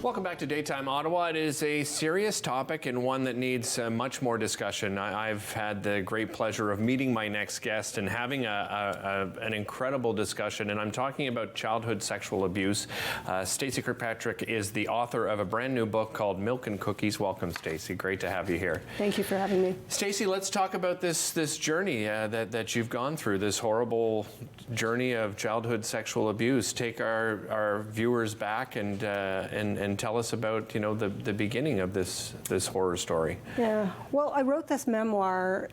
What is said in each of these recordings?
Welcome back to Daytime Ottawa. It is a serious topic and one that needs much more discussion. I've had the great pleasure of meeting my next guest and having an incredible discussion, and I'm talking about childhood sexual abuse. Stacey Kirkpatrick is the author of a brand new book called Milk and Cookies. Welcome, Stacey. Great to have you here. Thank you for having me. Stacey, let's talk about this journey that you've gone through, this horrible journey of childhood sexual abuse. Take our viewers back and tell us about, the beginning of this horror story. Yeah, well, I wrote this memoir,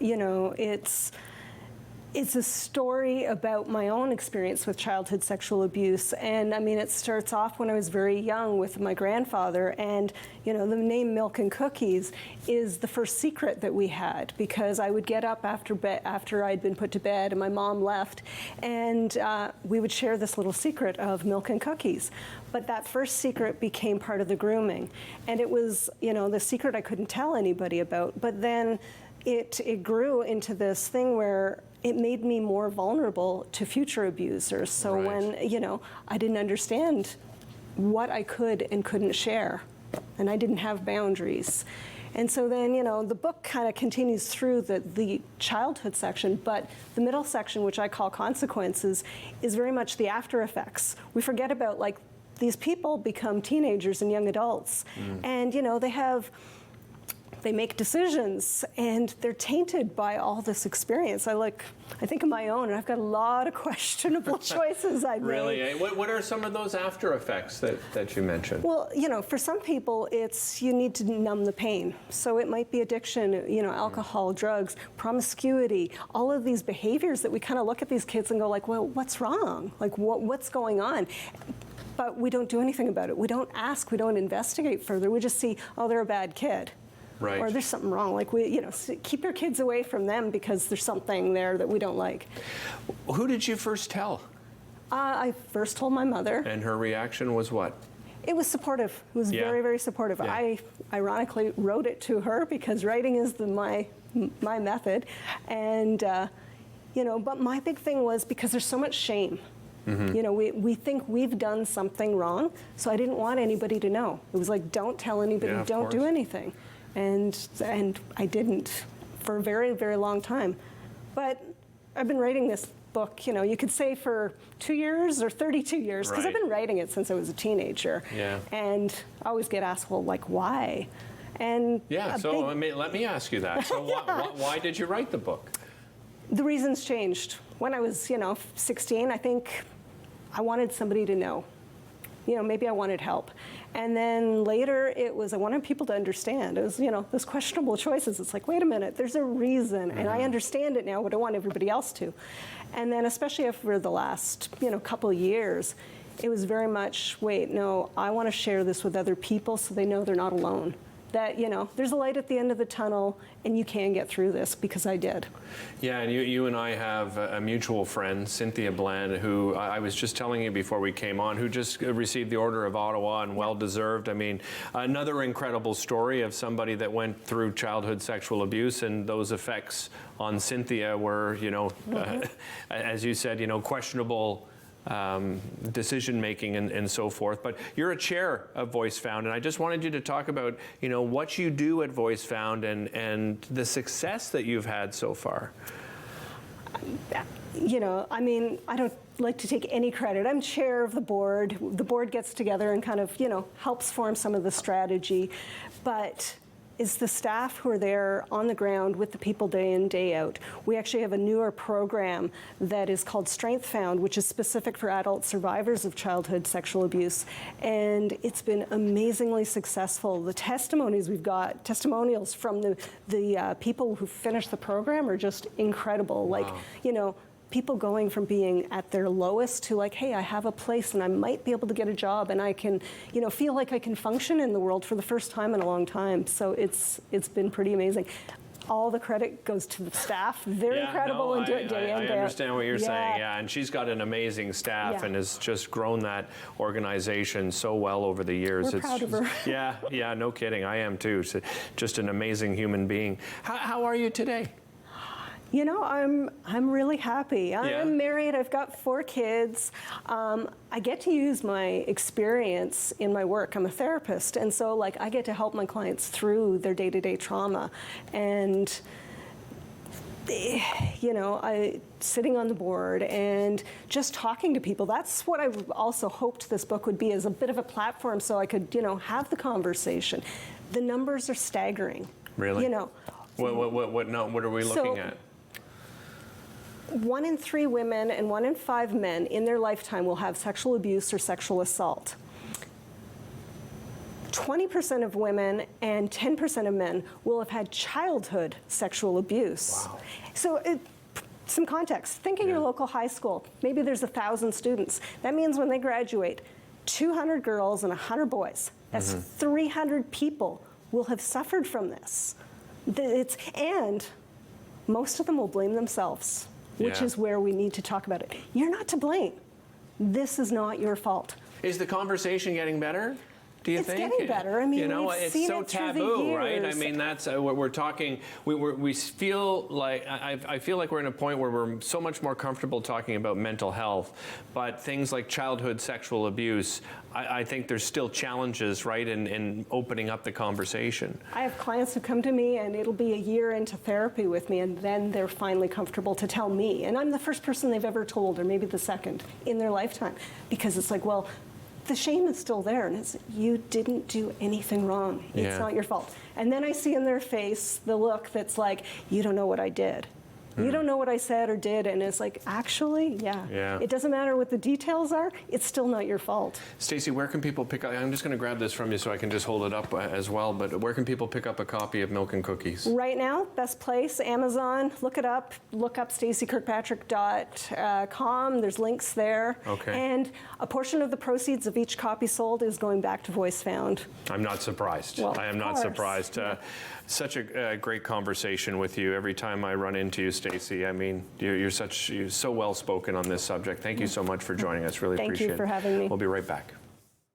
it's a story about my own experience with childhood sexual abuse. And I mean, it starts off when I was very young with my grandfather. And, the name Milk and Cookies is the first secret that we had, because I would get up after I'd been put to bed and my mom left, and we would share this little secret of milk and cookies. But that first secret became part of the grooming. And it was, the secret I couldn't tell anybody about. But then it grew into this thing where it made me more vulnerable to future abusers. So Right. when, I didn't understand what I could and couldn't share, and I didn't have boundaries. And so then, the book kind of continues through the childhood section, but the middle section, which I call Consequences, is very much the after effects. We forget about, these people become teenagers and young adults, and, they make decisions and they're tainted by all this experience. I think of my own, and I've got a lot of questionable choices I've Really? made. What are some of those after effects that you mentioned? Well, for some people, it's you need to numb the pain. So it might be addiction, alcohol, drugs, promiscuity, all of these behaviors that we kind of look at these kids and go well, what's wrong? What's going on? But we don't do anything about it. We don't ask, we don't investigate further. We just see, oh, they're a bad kid. Right. Or there's something wrong. Keep your kids away from them because there's something there that we don't like. Who did you first tell? I first told my mother. And her reaction was what? It was supportive. It was very, very supportive. Yeah. I ironically wrote it to her because writing is my method. And, but my big thing was because there's so much shame. Mm-hmm. We think we've done something wrong, so I didn't want anybody to know. It was don't tell anybody, don't do anything. And I didn't for a very, very long time. But I've been writing this book, you could say for 2 years or 32 years, because I've been writing it since I was a teenager. Yeah. And I always get asked, well, why? And let me ask you that. So why did you write the book? The reasons changed. When I was, 16, I think I wanted somebody to know. Maybe I wanted help. And then later it was, I wanted people to understand. It was, those questionable choices. It's wait a minute, there's a reason, and I understand it now, but I want everybody else to. And then especially after the last, couple of years, it was very much, wait, no, I want to share this with other people so they know they're not alone. That, there's a light at the end of the tunnel, and you can get through this, because I did. Yeah, and you and I have a mutual friend, Cynthia Bland, who I was just telling you before we came on, who just received the Order of Ottawa, and well-deserved. I mean, another incredible story of somebody that went through childhood sexual abuse, and those effects on Cynthia were, as you said, questionable decision-making and so forth. But you're a chair of Voice Found, and I just wanted you to talk about, what you do at Voice Found and the success that you've had so far. I don't like to take any credit. I'm chair of the board. The board gets together and kind of, helps form some of the strategy. But it's the staff who are there on the ground with the people day in, day out. We actually have a newer program that is called Strength Found, which is specific for adult survivors of childhood sexual abuse. And it's been amazingly successful. The testimonies we've got, testimonials from the people who finished the program are just incredible. Wow. People going from being at their lowest to hey, I have a place and I might be able to get a job and I can, feel like I can function in the world for the first time in a long time. So it's been pretty amazing. All the credit goes to the staff. They're incredible and do it day in, day out. I understand what you're saying. Yeah, and she's got an amazing staff and has just grown that organization so well over the years. We're proud of her. Yeah, no kidding. I am too. So just an amazing human being. How are you today? You know, I'm really happy. Yeah. I'm married. I've got 4 kids. I get to use my experience in my work. I'm a therapist, and so like I get to help my clients through their day-to-day trauma, and you know, sitting on the board and just talking to people. That's what I also hoped this book would be, as a bit of a platform, so I could, you know, have the conversation. The numbers are staggering. Really? You know. What are we looking at? 1 in 3 women and 1 in 5 men in their lifetime will have sexual abuse or sexual assault. 20% of women and 10% of men will have had childhood sexual abuse. Wow. So some context. Think of your local high school. Maybe there's 1,000 students. That means when they graduate, 200 girls and 100 boys. That's 300 people will have suffered from this. And most of them will blame themselves, which is where we need to talk about it. You're not to blame. This is not your fault. Is the conversation getting better? Do you think? It's getting better. I mean, you know, we've it's seen so it through the taboo, right? I years. mean, that's what we're talking. We feel like I feel like we're in a point where we're so much more comfortable talking about mental health, but things like childhood sexual abuse, I think there's still challenges, right, in opening up the conversation. I have clients who come to me, and it'll be a year into therapy with me, and then they're finally comfortable to tell me. And I'm the first person they've ever told, or maybe the second, in their lifetime. Because it's like, well, the shame is still there, and it's, you didn't do anything wrong. It's not your fault. And then I see in their face the look that's like, you don't know what I did. You don't know what I said or did, and it's like, actually, yeah. It doesn't matter what the details are, it's still not your fault. Stacey, where can people pick up, I'm just going to grab this from you so I can just hold it up as well, but where can people pick up a copy of Milk and Cookies? Right now, best place, Amazon, look it up, look up stacykirkpatrick.com, there's links there. Okay. And a portion of the proceeds of each copy sold is going back to Voice Found. I'm not surprised. Well, I am not surprised. Such a great conversation with you. Every time I run into you, Stacey, I mean, you're so well spoken on this subject. Thank you so much for joining us. Really appreciate it. Thank you for having me. We'll be right back.